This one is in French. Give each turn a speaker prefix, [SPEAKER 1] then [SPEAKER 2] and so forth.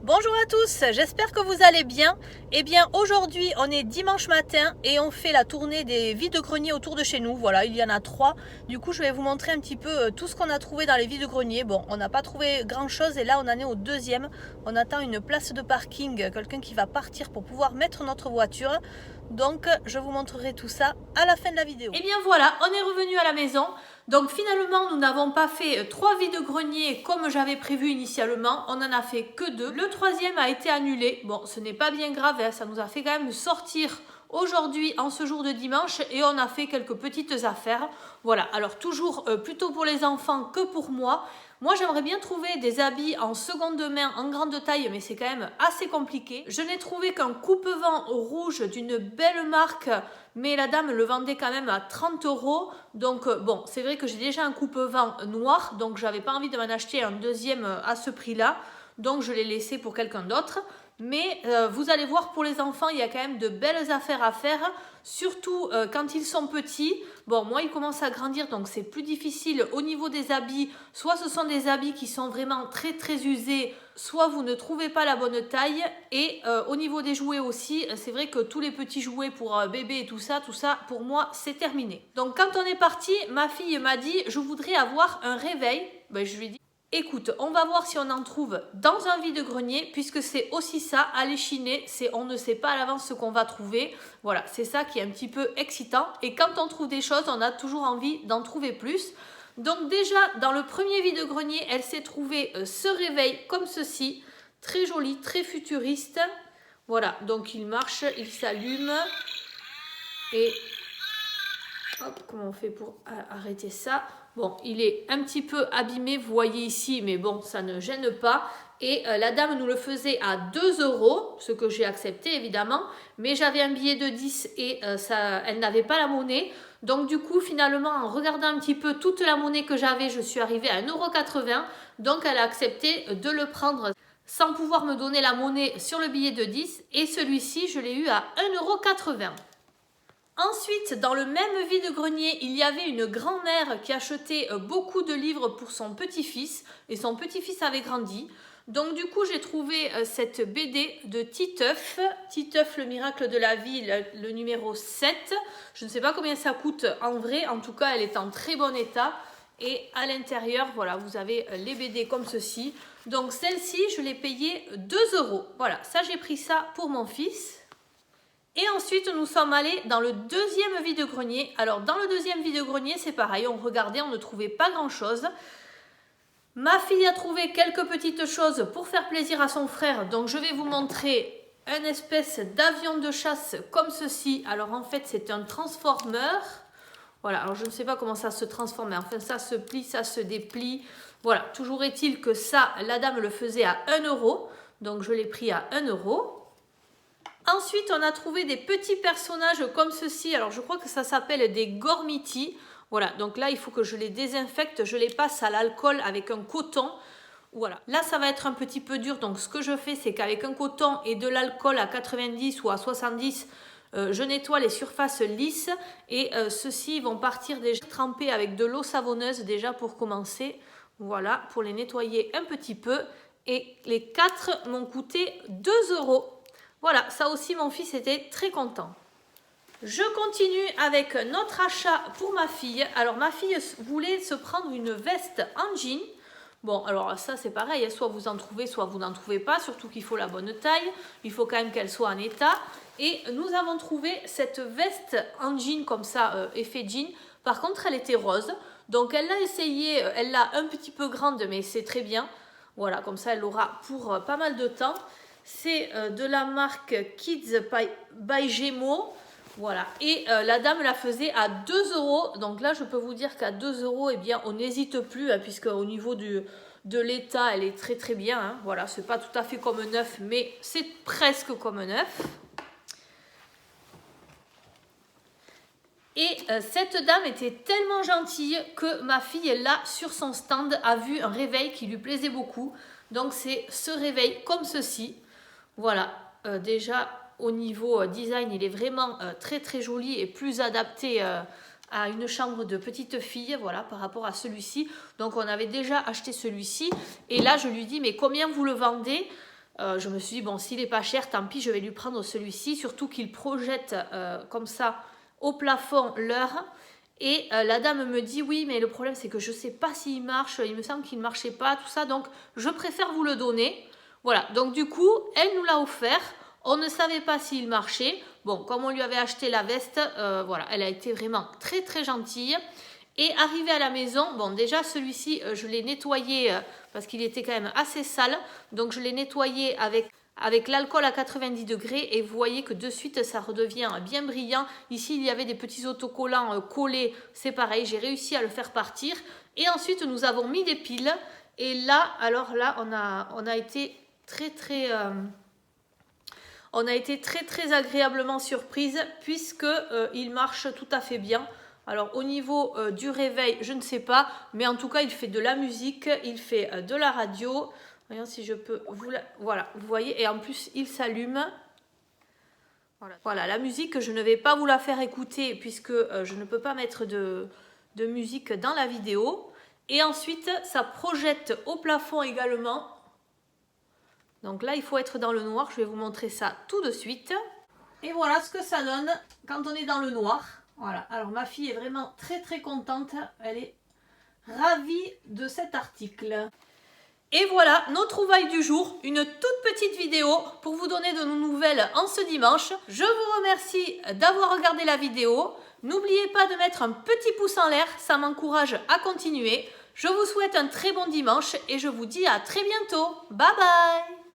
[SPEAKER 1] Bonjour à tous, j'espère que vous allez bien. Eh bien aujourd'hui on est dimanche matin et on fait la tournée des vides-greniers autour de chez nous. Voilà, il y en a 3. Du coup je vais vous montrer un petit peu tout ce qu'on a trouvé dans les vides-greniers. Bon, on n'a pas trouvé grand chose et là on en est au deuxième. On attend une place de parking, quelqu'un qui va partir pour pouvoir mettre notre voiture. Donc je vous montrerai tout ça à la fin de la vidéo. Et bien voilà, on est revenu à la maison. Donc finalement nous n'avons pas fait 3 vides-greniers comme j'avais prévu initialement. On en a fait que 2. Le troisième a été annulé. Bon, ce n'est pas bien grave, hein, ça nous a fait quand même sortir aujourd'hui en ce jour de dimanche et on a fait quelques petites affaires. Voilà, alors toujours plutôt pour les enfants que pour moi. Moi, j'aimerais bien trouver des habits en seconde main, en grande taille, mais c'est quand même assez compliqué. Je n'ai trouvé qu'un coupe-vent rouge d'une belle marque, mais la dame le vendait quand même à 30 €. Donc, bon, c'est vrai que j'ai déjà un coupe-vent noir, donc j'avais pas envie de m'en acheter un deuxième à ce prix-là. Donc, je l'ai laissé pour quelqu'un d'autre. Mais vous allez voir, pour les enfants, il y a quand même de belles affaires à faire, surtout quand ils sont petits. Bon, moi, ils commencent à grandir, donc c'est plus difficile au niveau des habits. Soit ce sont des habits qui sont vraiment très très usés, soit vous ne trouvez pas la bonne taille. Et au niveau des jouets aussi, c'est vrai que tous les petits jouets pour bébé et tout ça, pour moi, c'est terminé. Donc quand on est parti, ma fille m'a dit, je voudrais avoir un réveil. Ben, je lui ai dit, écoute, on va voir si on en trouve dans un vide-grenier, puisque c'est aussi ça, aller chiner, c'est on ne sait pas à l'avance ce qu'on va trouver. Voilà, c'est ça qui est un petit peu excitant. Et quand on trouve des choses, on a toujours envie d'en trouver plus. Donc déjà, dans le premier vide-grenier, elle s'est trouvée ce réveil comme ceci, très joli, très futuriste. Voilà, donc il marche, il s'allume. Et hop, comment on fait pour arrêter ça? Bon, il est un petit peu abîmé, vous voyez ici, mais bon, ça ne gêne pas. Et la dame nous le faisait à 2 €, ce que j'ai accepté évidemment. Mais j'avais un billet de 10 et elle n'avait pas la monnaie. Donc du coup, finalement, en regardant un petit peu toute la monnaie que j'avais, je suis arrivée à 1,80 €. Donc elle a accepté de le prendre sans pouvoir me donner la monnaie sur le billet de 10. Et celui-ci, je l'ai eu à 1,80 €. Ensuite, dans le même vide-grenier, il y avait une grand-mère qui achetait beaucoup de livres pour son petit-fils. Et son petit-fils avait grandi. Donc du coup, j'ai trouvé cette BD de Titeuf. Titeuf, le miracle de la vie, le numéro 7. Je ne sais pas combien ça coûte en vrai. En tout cas, elle est en très bon état. Et à l'intérieur, voilà, vous avez les BD comme ceci. Donc celle-ci, je l'ai payée 2 €. Voilà, ça j'ai pris ça pour mon fils. Et ensuite, nous sommes allés dans le deuxième vide-grenier. Alors, dans le deuxième vide-grenier, c'est pareil. On regardait, on ne trouvait pas grand-chose. Ma fille a trouvé quelques petites choses pour faire plaisir à son frère. Donc, je vais vous montrer une espèce d'avion de chasse comme ceci. Alors, en fait, c'est un transformer. Voilà, alors je ne sais pas comment ça se transforme. Mais enfin, ça se plie, ça se déplie. Voilà, toujours est-il que ça, la dame le faisait à 1 €. Donc, je l'ai pris à 1 €. Ensuite, on a trouvé des petits personnages comme ceci. Alors, je crois que ça s'appelle des Gormiti. Voilà, donc là, il faut que je les désinfecte. Je les passe à l'alcool avec un coton. Voilà. Là, ça va être un petit peu dur. Donc, ce que je fais, c'est qu'avec un coton et de l'alcool à 90 ou à 70, je nettoie les surfaces lisses. Et ceux-ci vont partir déjà trempés avec de l'eau savonneuse déjà pour commencer. Voilà, pour les nettoyer un petit peu. Et les 4 m'ont coûté 2 €. Voilà, ça aussi mon fils était très content. Je continue avec notre achat pour ma fille. Alors ma fille voulait se prendre une veste en jean. Bon, alors ça c'est pareil, soit vous en trouvez, soit vous n'en trouvez pas, surtout qu'il faut la bonne taille, il faut quand même qu'elle soit en état. Et nous avons trouvé cette veste en jean comme ça, effet jean. Par contre, elle était rose, donc elle l'a essayée, elle l'a un petit peu grande, mais c'est très bien. Voilà, comme ça elle l'aura pour pas mal de temps. C'est de la marque Kids by Gémeaux. Voilà. Et la dame la faisait à 2 €. Donc là, je peux vous dire qu'à 2 €, eh bien, on n'hésite plus, hein, puisque au niveau de l'état, elle est très très bien. Hein. Voilà, c'est pas tout à fait comme neuf, mais c'est presque comme neuf. Et cette dame était tellement gentille que ma fille, là, sur son stand, a vu un réveil qui lui plaisait beaucoup. Donc c'est ce réveil comme ceci. Voilà, déjà au niveau design, il est vraiment très très joli et plus adapté à une chambre de petite fille, voilà, par rapport à celui-ci. Donc on avait déjà acheté celui-ci et là je lui dis mais combien vous le vendez? Je me suis dit, bon, s'il n'est pas cher, tant pis, je vais lui prendre celui-ci, surtout qu'il projette comme ça au plafond l'heure. Et la dame me dit, oui, mais le problème, c'est que je ne sais pas s'il marche, il me semble qu'il ne marchait pas, tout ça, donc je préfère vous le donner. Voilà, donc du coup, elle nous l'a offert. On ne savait pas s'il marchait. Bon, comme on lui avait acheté la veste, voilà, elle a été vraiment très, très gentille. Et arrivé à la maison, bon déjà celui-ci je l'ai nettoyé parce qu'il était quand même assez sale. Donc je l'ai nettoyé avec l'alcool à 90 degrés et vous voyez que de suite ça redevient bien brillant. Ici il y avait des petits autocollants collés, c'est pareil, j'ai réussi à le faire partir. Et ensuite nous avons mis des piles et là, alors là on a été très agréablement surprise puisque il marche tout à fait bien. Alors au niveau du réveil, je ne sais pas, mais en tout cas il fait de la musique, il fait de la radio. Voyons si je peux vous la... Voilà, vous voyez, et en plus il s'allume. Voilà, la musique, je ne vais pas vous la faire écouter puisque je ne peux pas mettre de musique dans la vidéo. Et ensuite, ça projette au plafond également. Donc là, il faut être dans le noir, je vais vous montrer ça tout de suite. Et voilà ce que ça donne quand on est dans le noir. Voilà, alors ma fille est vraiment très contente, elle est ravie de cet article. Et voilà nos trouvailles du jour, une toute petite vidéo pour vous donner de nos nouvelles en ce dimanche. Je vous remercie d'avoir regardé la vidéo. N'oubliez pas de mettre un petit pouce en l'air, ça m'encourage à continuer. Je vous souhaite un très bon dimanche et je vous dis à très bientôt. Bye bye!